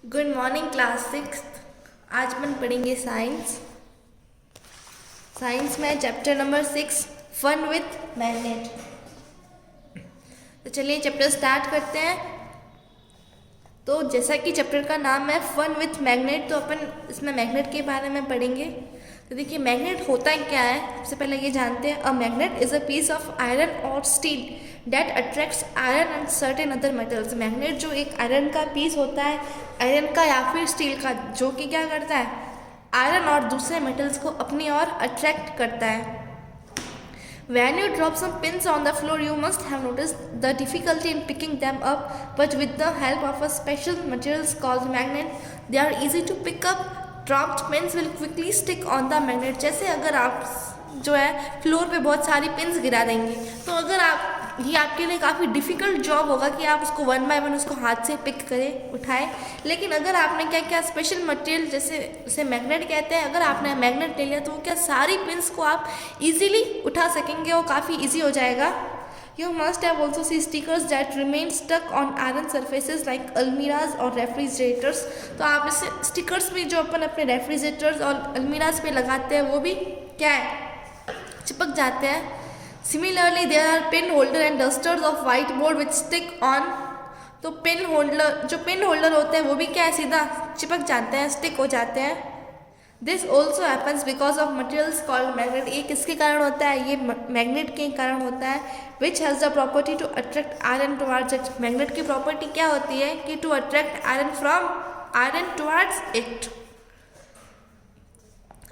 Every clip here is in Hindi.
Good morning class six. आज अपन पढ़ेंगे साइंस। साइंस में chapter number 6 fun with magnet. तो चलिए चैप्टर स्टार्ट करते हैं। तो जैसा कि चैप्टर का नाम है फन विथ मैग्नेट, तो अपन इसमें मैग्नेट के बारे में पढ़ेंगे। तो देखिए मैग्नेट होता है क्या है, सबसे पहले ये जानते हैं। A magnet is a piece of iron और steel that attracts iron and certain other metals. Magnet जो एक आयरन का पीस होता है, आयरन का या फिर स्टील का, जो कि क्या करता है, आयरन और दूसरे मेटल्स को अपनी ओर अट्रैक्ट करता है। When you drop some pins on the floor, you must have noticed the difficulty in picking them up, but with the help of a special materials called magnet, they are easy to pick up. Dropped pins will quickly stick on the magnet. जैसे अगर आप जो है फ्लोर पे बहुत सारी पिन्स गिरा देंगे, तो अगर आप ये आपके लिए काफ़ी डिफ़िकल्ट जॉब होगा कि आप उसको वन बाय वन उसको हाथ से पिक करें, उठाएं। लेकिन अगर आपने क्या क्या स्पेशल मटेरियल, जैसे उसे मैग्नेट कहते हैं, अगर आपने मैग्नेट ले लिया तो क्या सारी पिन्स को आप इजीली उठा सकेंगे, वो काफ़ी इजी हो जाएगा। You must have also see stickers that remain stuck on iron surfaces like almiras और refrigerators। तो आप इसे स्टिकर्स भी जो अपन अपने रेफ्रिजरेटर्स और अलमीराज पे लगाते हैं, वो भी क्या है, चिपक जाते हैं। Similarly, there are pin holder and dusters of whiteboard which stick on। तो पिन होल्डर, जो पिन होल्डर होते हैं वो भी क्या है, सीधा चिपक जाते हैं, स्टिक हो जाते हैं। This also happens because of materials called magnet. ये किसके कारण होता है, ये मैग्नेट के कारण होता है। Which has the property to attract iron towards it. Magnet की प्रॉपर्टी क्या होती है कि to attract iron from iron towards it.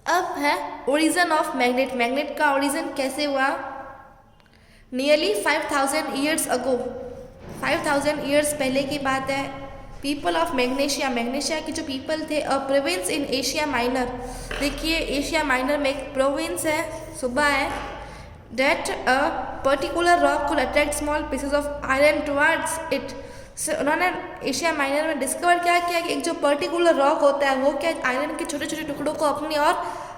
अब है ओरिजिन ऑफ मैग्नेट। मैग्नेट का ओरिजिन कैसे हुआ। नियरली 5000 ईयर्स अगो, 5000 ईयर्स पहले की बात है। पीपल ऑफ मैग्नेशिया, मैग्नेशिया के जो पीपल थे, a province in Asia Minor. देखिए एशिया माइनर में एक प्रोविंस है, सूबा है। That a particular rock could attract small pieces of iron towards it. उन्होंने एशिया माइनर में डिस्कवर क्या किया कि एक जो पर्टिकुलर रॉक होता है वो क्या आयरन के छोटे छोटे टुकड़ों को अपनी ओर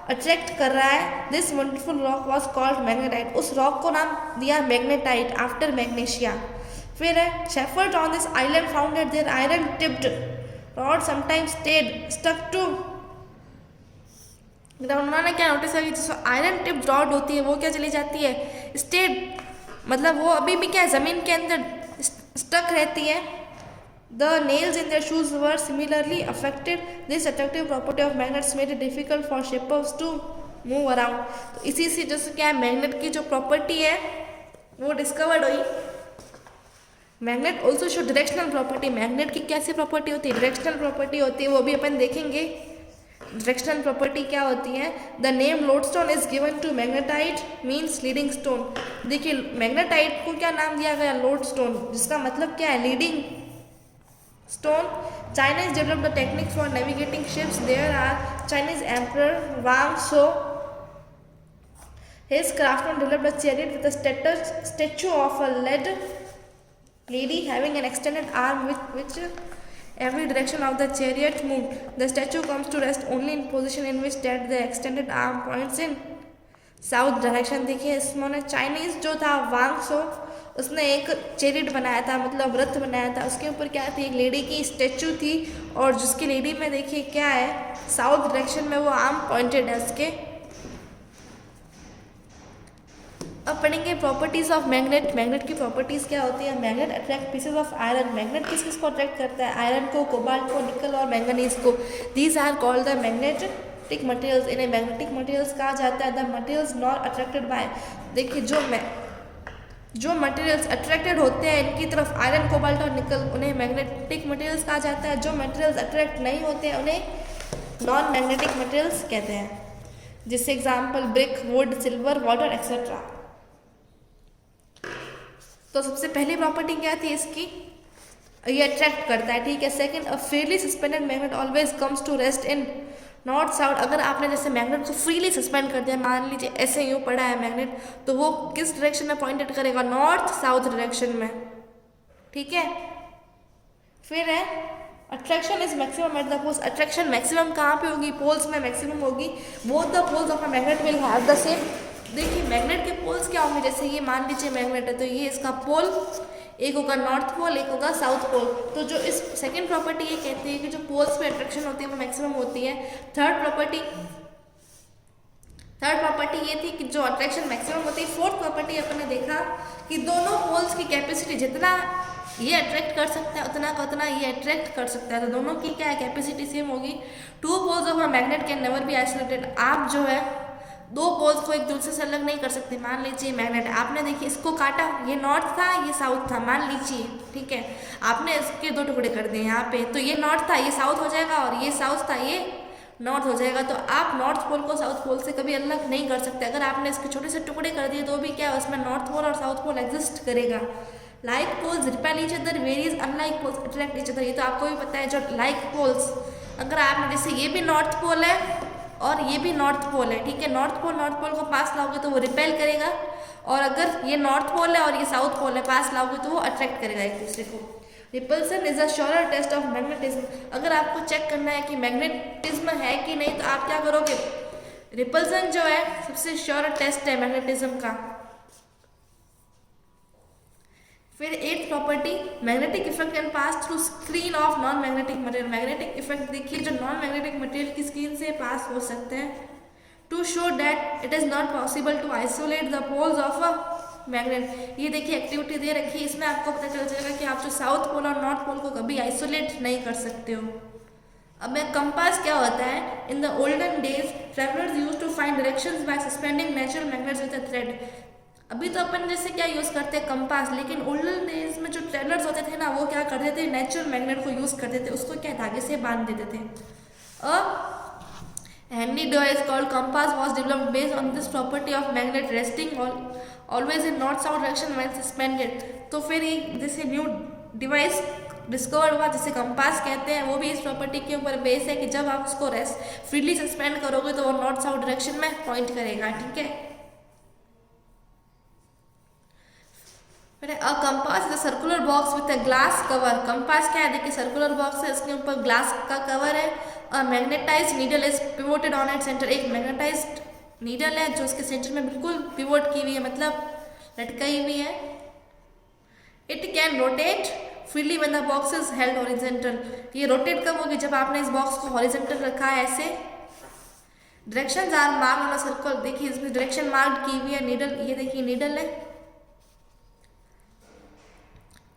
अट्रैक्ट कर रहा है। This wonderful rock was called magnetite. उस रॉक को नाम दिया मैग्नेटाइट आफ्टर मैग्नेशिया। फिर है shepherd on this island found that their iron tipped rod sometimes stayed stuck to. उन्होंने क्या नोटिस किया कि जो आयरन टिप्ड रॉड होती है वो क्या चली जाती है, स्टेड, मतलब वो अभी भी क्या है, ज़मीन के अंदर स्टक रहती है। The nails in their shoes were similarly affected. This attractive property of magnets made it difficult for shippers to move around. तो इसी से जैसे क्या है, मैग्नेट की जो प्रॉपर्टी है वो डिस्कवर्ड हुई। Magnet also show directional property. Magnet की कैसी प्रॉपर्टी होती है, डायरेक्शनल प्रॉपर्टी होती है, वो भी अपन देखेंगे। डायरेक्शनल प्रॉपर्टी क्या होती है। The name lodestone is given to magnetite means leading stone. देखिए मैग्नेटाइट को क्या नाम दिया गया, लोडस्टोन, जिसका मतलब क्या है, leading stone. Chinese developed the technique for navigating ships. There are Chinese Emperor Wang Shou. His craftsmen developed a chariot with a statue of a lady having an extended arm with which every direction of the chariot moved. The statue comes to rest only in position in which that the extended arm points in south direction. देखिए इसमें चाइनीज़ जो था वांग शो, उसने एक चैरियट बनाया था, मतलब रथ बनाया था। उसके ऊपर क्या थी, एक लेडी की स्टैचू थी, और जिसकी लेडी में देखिए क्या है, साउथ डायरेक्शन में वो आर्म पॉइंटेड है उसके। अब पढ़ेंगे प्रॉपर्टीज ऑफ मैग्नेट। मैग्नेट की प्रॉपर्टीज़ क्या होती है। Magnet attract pieces of iron. Magnet किस किस को अट्रैक्ट करता है, आयरन को, कोबाल्ट को, निकल और मैंगनीज को। These are called the magnetic materials. इन्हें मैग्नेटिक मटेरियल्स कहा जाता है। The materials not attracted by, देखिए जो मटेरियल्स अट्रैक्टेड होते हैं इनकी तरफ, आयरन, कोबाल्ट और निकल, उन्हें मैग्नेटिक मटेरियल्स कहा जाता है। जो मटेरियल्स अट्रैक्ट नहीं होते हैं उन्हें नॉन मैग्नेटिक मटेरियल्स कहते हैं। जिससे example brick, would, silver, water etcetera. तो सबसे पहली प्रॉपर्टी क्या थी इसकी, ये अट्रैक्ट करता है, ठीक है। Second, a freely suspended magnet always comes to rest in north south. अगर आपने जैसे मैग्नेट को फ्रीली सस्पेंड कर दिया, मान लीजिए ऐसे यूँ पड़ा है मैग्नेट, तो वो किस डायरेक्शन में पॉइंटेड करेगा, नॉर्थ साउथ डायरेक्शन में, ठीक है। फिर है attraction is maximum at the poles. Attraction maximum कहाँ पे होगी, पोल्स में मैक्सिमम होगी। Both the poles of a magnet will have the same. देखिए मैग्नेट के पोल्स क्या होंगे, जैसे ये मान लीजिए मैग्नेट है, तो ये इसका पोल एक होगा नॉर्थ पोल, एक होगा साउथ पोल। तो जो इस सेकेंड प्रॉपर्टी ये कहती है कि जो पोल्स पे अट्रैक्शन होती है वो मैक्सिमम होती है। थर्ड प्रॉपर्टी ये थी कि जो अट्रैक्शन मैक्सिमम होती है। फोर्थ प्रॉपर्टी अपन ने देखा कि दोनों पोल्स की कैपेसिटी जितना ये अट्रैक्ट कर सकता है उतना का उतना ये अट्रैक्ट कर सकता है, तो दोनों की क्या है कैपेसिटी सेम होगी। Two poles of a magnet can never be isolated. आप जो है दो पोल्स को एक दूसरे से अलग नहीं कर सकते। मान लीजिए मैग्नेट, आपने देखिए इसको काटा, ये नॉर्थ था ये साउथ था, मान लीजिए, ठीक है, आपने इसके दो टुकड़े कर दिए यहाँ पे, तो ये नॉर्थ था ये साउथ हो जाएगा और ये साउथ था ये नॉर्थ हो जाएगा। तो आप नॉर्थ पोल को साउथ पोल से कभी अलग नहीं कर सकते। अगर आपने इसके छोटे से टुकड़े कर दिए तो भी क्या है उसमें नॉर्थ पोल और साउथ पोल एग्जिस्ट करेगा। Like poles repel each other whereas unlike poles attract each other. ये तो आपको भी पता है। जो लाइक पोल्स, अगर आपने जैसे ये भी नॉर्थ पोल है और ये भी नॉर्थ पोल है, ठीक है, नॉर्थ पोल को पास लाओगे तो वो रिपेल करेगा, और अगर ये नॉर्थ पोल है और ये साउथ पोल है पास लाओगे तो वो अट्रैक्ट करेगा एक दूसरे को। Repulsion is a surer test of magnetism. अगर आपको चेक करना है कि मैग्नेटिज्म है कि नहीं तो आप क्या करोगे, रिपल्सन जो है सबसे श्योर टेस्ट है मैग्नेटिज्म का। फिर eighth property, magnetic effect can pass through screen of non magnetic material. Magnetic effect देखिए जो नॉन मैग्नेटिक मटेरियल की स्क्रीन से पास हो सकते हैं। To show that it is not possible to isolate the poles of a magnet. ये देखिए एक्टिविटी दे रखी है, इसमें आपको पता चल जाएगा कि आप जो साउथ पोल और नॉर्थ पोल को कभी आइसोलेट नहीं कर सकते हो। अब कंपास क्या होता है, in the olden days travellers used to find directions by suspending natural magnets with a thread. अभी तो अपन जैसे क्या यूज़ करते हैं कंपास, लेकिन ओल्डन डेज में जो ट्रैवलर्स होते थे ना वो क्या करते थे, नेचुरल मैग्नेट को यूज़ करते थे, उसको क्या धागे से बांध देते थे। Handy device called compass was developed based on this property of magnet resting always in north-south direction when suspended। तो फिर एक जैसे न्यू डिवाइस डिस्कवर हुआ जिसे कंपास कहते हैं, वो भी इस प्रॉपर्टी के ऊपर बेस है कि जब आप उसको फ्रीली सस्पेंड करोगे तो वो नॉर्थ साउथ डायरेक्शन में पॉइंट करेगा, ठीक है। फिर a compass is a circular box with a glass cover. Compass क्या है, देखिए सर्कुलर बॉक्स है, इसके ऊपर ग्लास का कवर है। A magnetised needle is pivoted on its centre. एक मैग्नेटाइज्ड नीडल है जो उसके सेंटर में बिल्कुल पिवोट की हुई है, मतलब लटकाई हुई है। It can rotate freely when the box is held horizontal. ये रोटेट कब होगी, जब आपने इस बॉक्स को हॉरिजॉन्टल रखा है ऐसे। Directions are marked on a circle. देखिए इसमें डायरेक्शन मार्क्ड की हुई है। नीडल, ये देखिए नीडल है,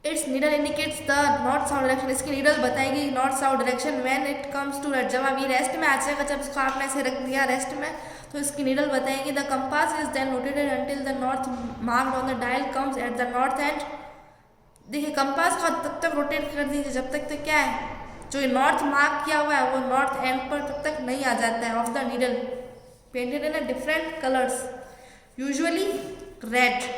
its needle indicates the north south direction. इसकी नीडल बताएगी north south direction when it comes to rest. जब आप ये रेस्ट में आ जाएगा, जब इसको आपने ऐसे रख दिया रेस्ट में, तो इसकी नीडल बताएगी। The compass is then rotated until the north marked on the dial comes at the north end. देखिए कंपास को तब तक रोटेट कर दीजिए जब तक तो क्या है, जो नॉर्थ मार्क किया हुआ है वो नॉर्थ एंड पर तब तक नहीं आ जाता है of the needle, painted in different colours usually red.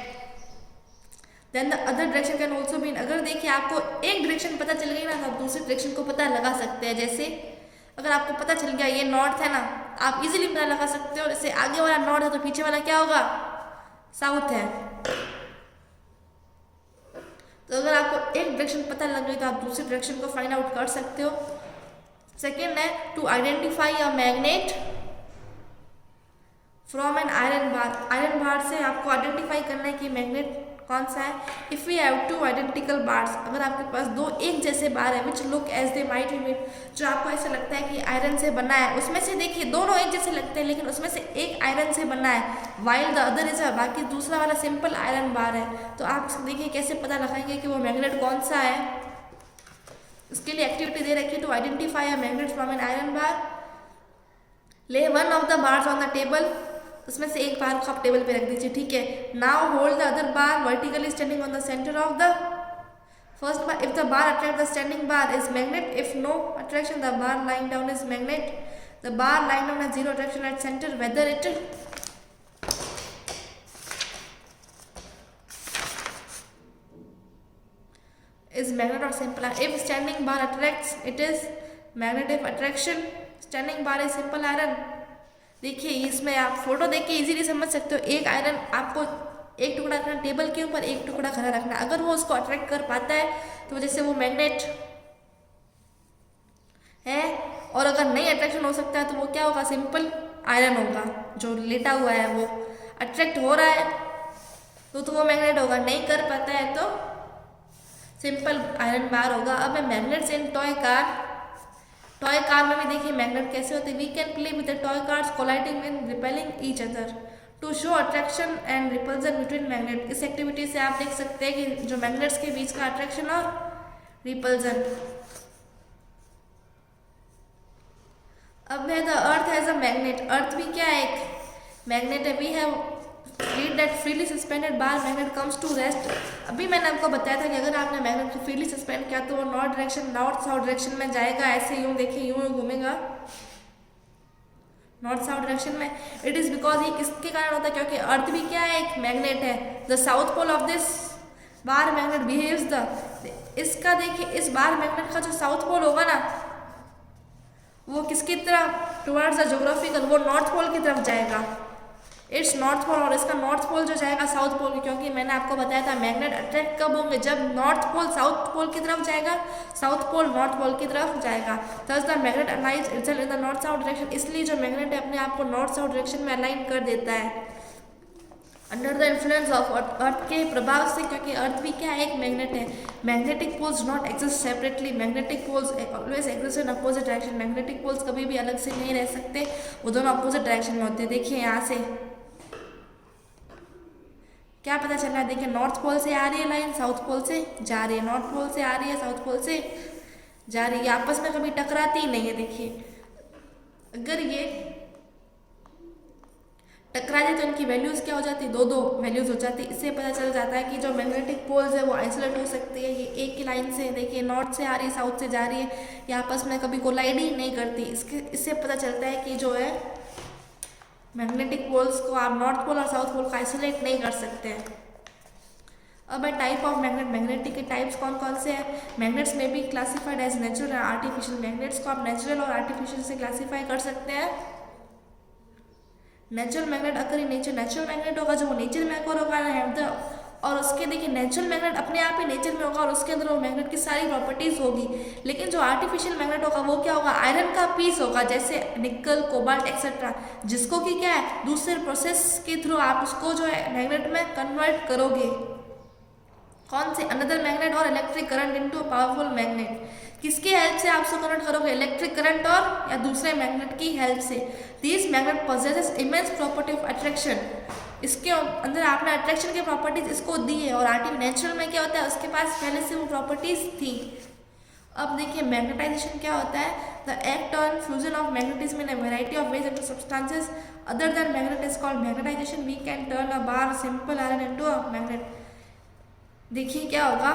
Then the other direction can also been. अगर देखिए आपको एक डायरेक्शन पता चल गई ना तो आप दूसरी डायरेक्शन को पता लगा सकते हैं। जैसे अगर आपको पता चल गया ये नॉर्थ है ना, आप इजीली पता लगा सकते हो। जैसे आगे वाला नॉर्थ है तो पीछे वाला क्या होगा, साउथ है। तो अगर आपको एक डायरेक्शन पता लग गई तो आप दूसरी डायरेक्शन को फाइंड आउट कर सकते हो। सेकेंड है to identify a magnet from an iron bar. Iron bar से आपको आइडेंटिफाई करना है कि मैग्नेट कौन सा है। If we have two identical bars, अगर आपके पास दो एक जैसे बार है which look as they might be made, जो आपको ऐसा लगता है कि आयरन से बना है, उसमें से देखिए दोनों एक जैसे लगते हैं लेकिन उसमें से एक आयरन से बना है वाइल द अदर इज बाकी दूसरा वाला सिंपल आयरन बार है। तो आप देखिए कैसे पता लगाएंगे कि वो मैग्नेट कौन सा है। इसके लिए एक्टिविटी दे रखी है to identify a magnet from an iron bar. Lay one of the bars on the table, उसमें से एक बार को आप टेबल पे रख दीजिए, ठीक है। Now hold the other bar vertically standing on the centre of the first bar. If the bar attract the standing bar is magnet, if no attraction the bar lying down is magnet. The bar lying down has zero attraction at centre whether it is magnet or simple iron. If standing bar attracts, it is magnet. If attraction, standing bar is simple iron. देखिए इसमें आप फोटो देख के इजीली समझ सकते हो। एक आयरन आपको एक टुकड़ा रखना टेबल के ऊपर, एक टुकड़ा खड़ा रखना। अगर वो उसको अट्रैक्ट कर पाता है तो जैसे वो मैग्नेट है, और अगर नहीं अट्रैक्शन हो सकता है तो वो क्या होगा, सिंपल आयरन होगा। जो लेटा हुआ है वो अट्रैक्ट हो रहा है तो वो मैग्नेट होगा, नहीं कर पाता है तो सिंपल आयरन बार होगा। अब है मैग्नेट्स इन टॉय कार में भी देखिए मैग्नेट कैसे होते हैं। We can play with the toy cars colliding and repelling each other to show attraction and repulsion between magnet. इस एक्टिविटी से आप देख सकते हैं कि जो मैग्नेट्स के बीच का अट्रैक्शन और रिपल्जन। अब है the earth has a magnet. Earth भी क्या है, एक मैग्नेट है। We have read that freely suspended bar magnet comes to rest. अभी मैंने आपको बताया था कि अगर आपने मैग्नेट को फ्रीली सस्पेंड किया तो वो नॉर्थ साउथ डायरेक्शन में जाएगा। ऐसे यूं देखिए, यूं घूमेगा नॉर्थ साउथ डायरेक्शन में। इट इज बिकॉज ये किसके कारण होता है, क्योंकि अर्थ भी क्या है, एक मैग्नेट है। The south pole of this bar magnet behaves the, इसका देखिए इस बार मैग्नेट का जो साउथ पोल होगा ना वो किसकी तरफ, टुवर्ड्स द ज्योग्राफिकल, वो नॉर्थ पोल की तरफ जाएगा। इट्स नॉर्थ पोल, और इसका नॉर्थ पोल जो जाएगा साउथ पोल, क्योंकि मैंने आपको बताया था मैग्नेट अट्रैक्ट कब होंगे, जब नॉर्थ पोल साउथ पोल की तरफ जाएगा, साउथ पोल नॉर्थ पोल की तरफ जाएगा। Thus the magnet aligns itself in the north south direction. इसलिए जो मैग्नेट है अपने आप को नॉर्थ साउथ डायरेक्शन में अलाइन कर देता है under the influence of earth के प्रभाव से, क्योंकि अर्थ भी क्या है, एक मैग्नेट है। Magnetic poles not exist separately, magnetic poles always exist in opposite direction. Magnetic poles कभी भी अलग से नहीं रह सकते, वो दोनों अपोजिट डायरेक्शन में होते हैं। देखिए यहाँ से क्या पता चल रहा है, देखिए नॉर्थ पोल से आ रही है लाइन, साउथ पोल से जा रही है, नॉर्थ पोल से आ रही है, साउथ पोल से जा रही है, आपस में कभी टकराती ही नहीं है। देखिए अगर ये टकरा जाए तो इनकी वैल्यूज क्या हो जाती है, दो वैल्यूज हो जाती है। इससे पता चल जाता है कि जो मैग्नेटिक पोल्स है वो आइसोलेट हो सकती है। ये एक ही लाइन से देखिए नॉर्थ से आ रही है, साउथ से जा रही है, ये आपस में कभी कोलाइड ही नहीं करती। इससे पता चलता है कि जो है मैग्नेटिक पोल्स को आप नॉर्थ पोल और साउथ पोल को आइसोलेट नहीं कर सकते हैं। अब है टाइप ऑफ मैग्नेट। मैग्नेटिक के टाइप्स कौन कौन से हैं। मैग्नेट्स में भी classified as natural and artificial. Magnets को आप नेचुरल और आर्टिफिशियल से क्लासीफाई कर सकते हैं। नेचुरल मैग्नेट अगर ही नेचुरल मैग्नेट होगा जो वो नेचर में अगर होगा, और उसके देखिए नेचुरल मैग्नेट अपने आप ही नेचर में होगा और उसके अंदर वो मैग्नेट की सारी प्रॉपर्टीज होगी। लेकिन जो आर्टिफिशियल मैग्नेट होगा वो क्या होगा, आयरन का पीस होगा, जैसे निकल, कोबाल्ट एक्सेट्रा, जिसको कि क्या है दूसरे प्रोसेस के थ्रू आप उसको जो है मैग्नेट में कन्वर्ट करोगे। कौन से, अनदर मैग्नेट और electric current into powerful magnet. किसके हेल्प से आप उसको कन्वर्ट करोगे, इलेक्ट्रिक करंट और या दूसरे मैग्नेट की हेल्प से। This magnet possesses immense property of attraction. इसके अंदर आपने अट्रैक्शन की प्रॉपर्टीज इसको दी है, और नेचुरल में क्या होता है उसके पास पहले से वो प्रॉपर्टीज थी। अब देखिए मैग्नेटाइजेशन क्या होता है, the act on fusion of magnetism in a variety of ways into substances other than magnet is called magnetisation. We can turn a bar simple iron into a magnet. देखिए क्या होगा,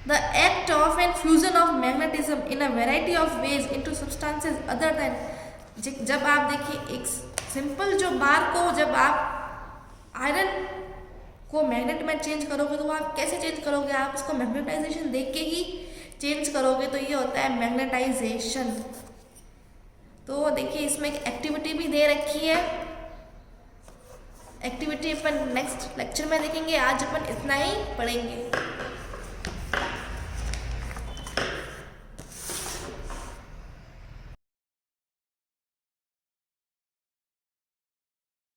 the act of an fusion of magnetism in a variety of ways into substances other than. जब आप देखिए एक सिंपल जो बार को जब आप आयरन को मैग्नेट में चेंज करोगे तो आप कैसे चेंज करोगे, आप उसको मैग्नेटाइजेशन देख के ही चेंज करोगे, तो ये होता है मैग्नेटाइजेशन। तो देखिए इसमें एक एक्टिविटी भी दे रखी है, एक्टिविटी अपन नेक्स्ट लेक्चर में देखेंगे। आज अपन इतना ही पढ़ेंगे।